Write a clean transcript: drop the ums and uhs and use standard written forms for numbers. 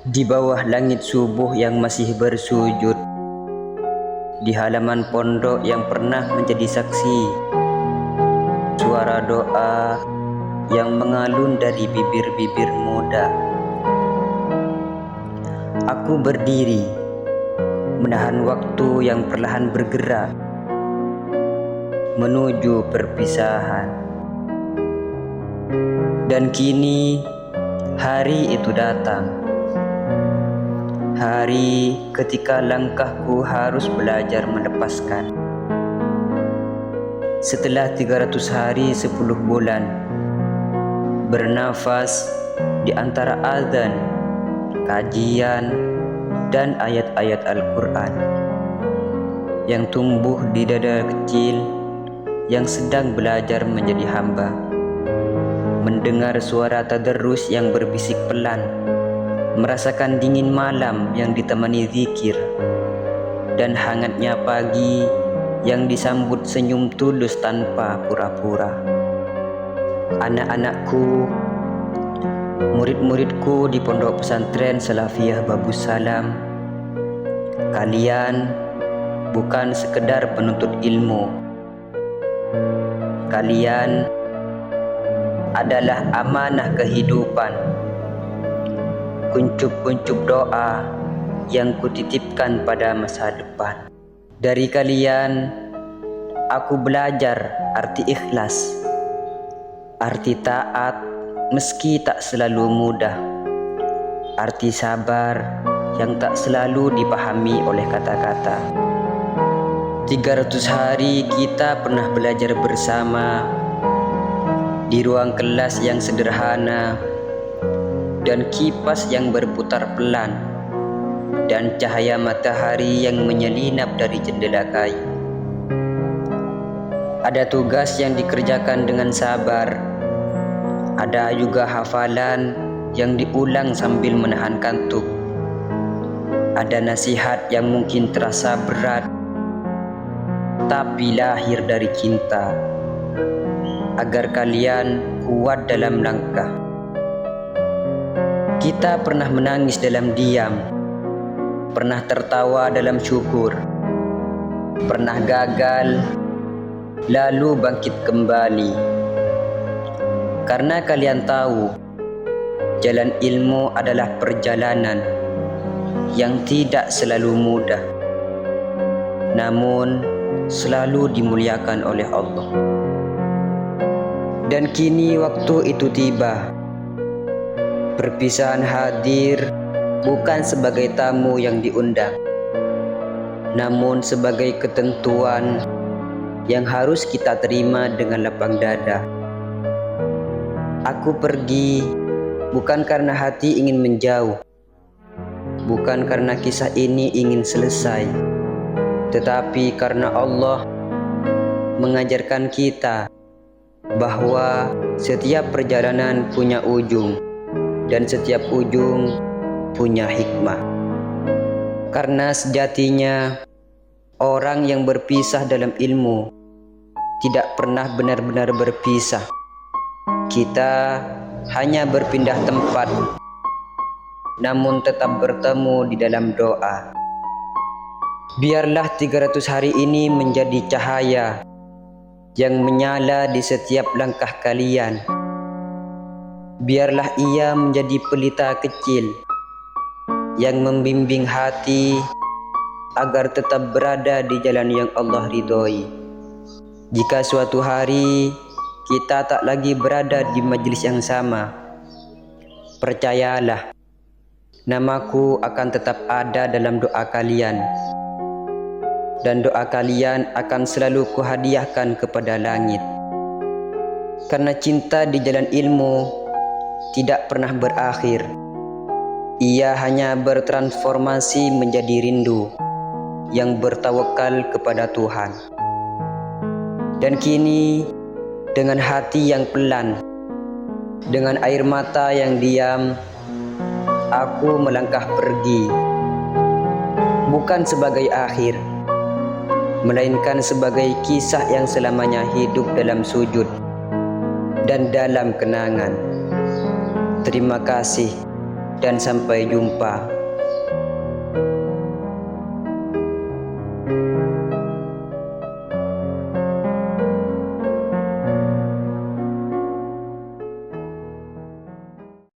Di bawah langit subuh yang masih bersujud, di halaman pondok yang pernah menjadi saksi, suara doa yang mengalun dari bibir-bibir muda. Aku berdiri, menahan waktu yang perlahan bergerak menuju perpisahan. Dan kini hari itu datang. Hari ketika langkahku harus belajar melepaskan. Setelah 300 hari 10 bulan bernafas di antara azan, kajian, dan ayat-ayat Al-Quran yang tumbuh di dada kecil yang sedang belajar menjadi hamba, mendengar suara tadarrus yang berbisik pelan, merasakan dingin malam yang ditemani zikir, dan hangatnya pagi yang disambut senyum tulus tanpa pura-pura. Anak-anakku, murid-muridku di pondok pesantren Salafiyah Babus Salam, kalian bukan sekedar penuntut ilmu. Kalian adalah amanah kehidupan, kuncup-kuncup doa yang kutitipkan pada masa depan. Dari kalian, aku belajar arti ikhlas, arti taat meski tak selalu mudah, arti sabar yang tak selalu dipahami oleh kata-kata. 300 hari kita pernah belajar bersama di ruang kelas yang sederhana, dan kipas yang berputar pelan, dan cahaya matahari yang menyelinap dari jendela kayu. Ada tugas yang dikerjakan dengan sabar, ada juga hafalan yang diulang sambil menahan kantuk, ada nasihat yang mungkin terasa berat tapi lahir dari cinta agar kalian kuat dalam langkah. Kita pernah menangis dalam diam, pernah tertawa dalam syukur, pernah gagal, lalu bangkit kembali. Karena kalian tahu, jalan ilmu adalah perjalanan yang tidak selalu mudah, namun selalu dimuliakan oleh Allah. Dan kini waktu itu tiba. Perpisahan hadir bukan sebagai tamu yang diundang, namun sebagai ketentuan yang harus kita terima dengan lapang dada. Aku pergi bukan karena hati ingin menjauh, bukan karena kisah ini ingin selesai, tetapi karena Allah mengajarkan kita bahwa setiap perjalanan punya ujung, dan setiap ujung punya hikmah. Karena sejatinya orang yang berpisah dalam ilmu tidak pernah benar-benar berpisah. Kita hanya berpindah tempat, namun tetap bertemu di dalam doa. Biarlah 300 hari ini menjadi cahaya yang menyala di setiap langkah kalian. Biarlah ia menjadi pelita kecil yang membimbing hati agar tetap berada di jalan yang Allah ridhoi. Jika suatu hari kita tak lagi berada di majelis yang sama, percayalah, namaku akan tetap ada dalam doa kalian, dan doa kalian akan selalu kuhadiahkan kepada langit. Karena cinta di jalan ilmu tidak pernah berakhir. Ia hanya bertransformasi menjadi rindu yang bertawakal kepada Tuhan. Dan kini dengan hati yang pelan, dengan air mata yang diam, aku melangkah pergi, bukan sebagai akhir, melainkan sebagai kisah yang selamanya hidup dalam sujud dan dalam kenangan. Terima kasih dan sampai jumpa.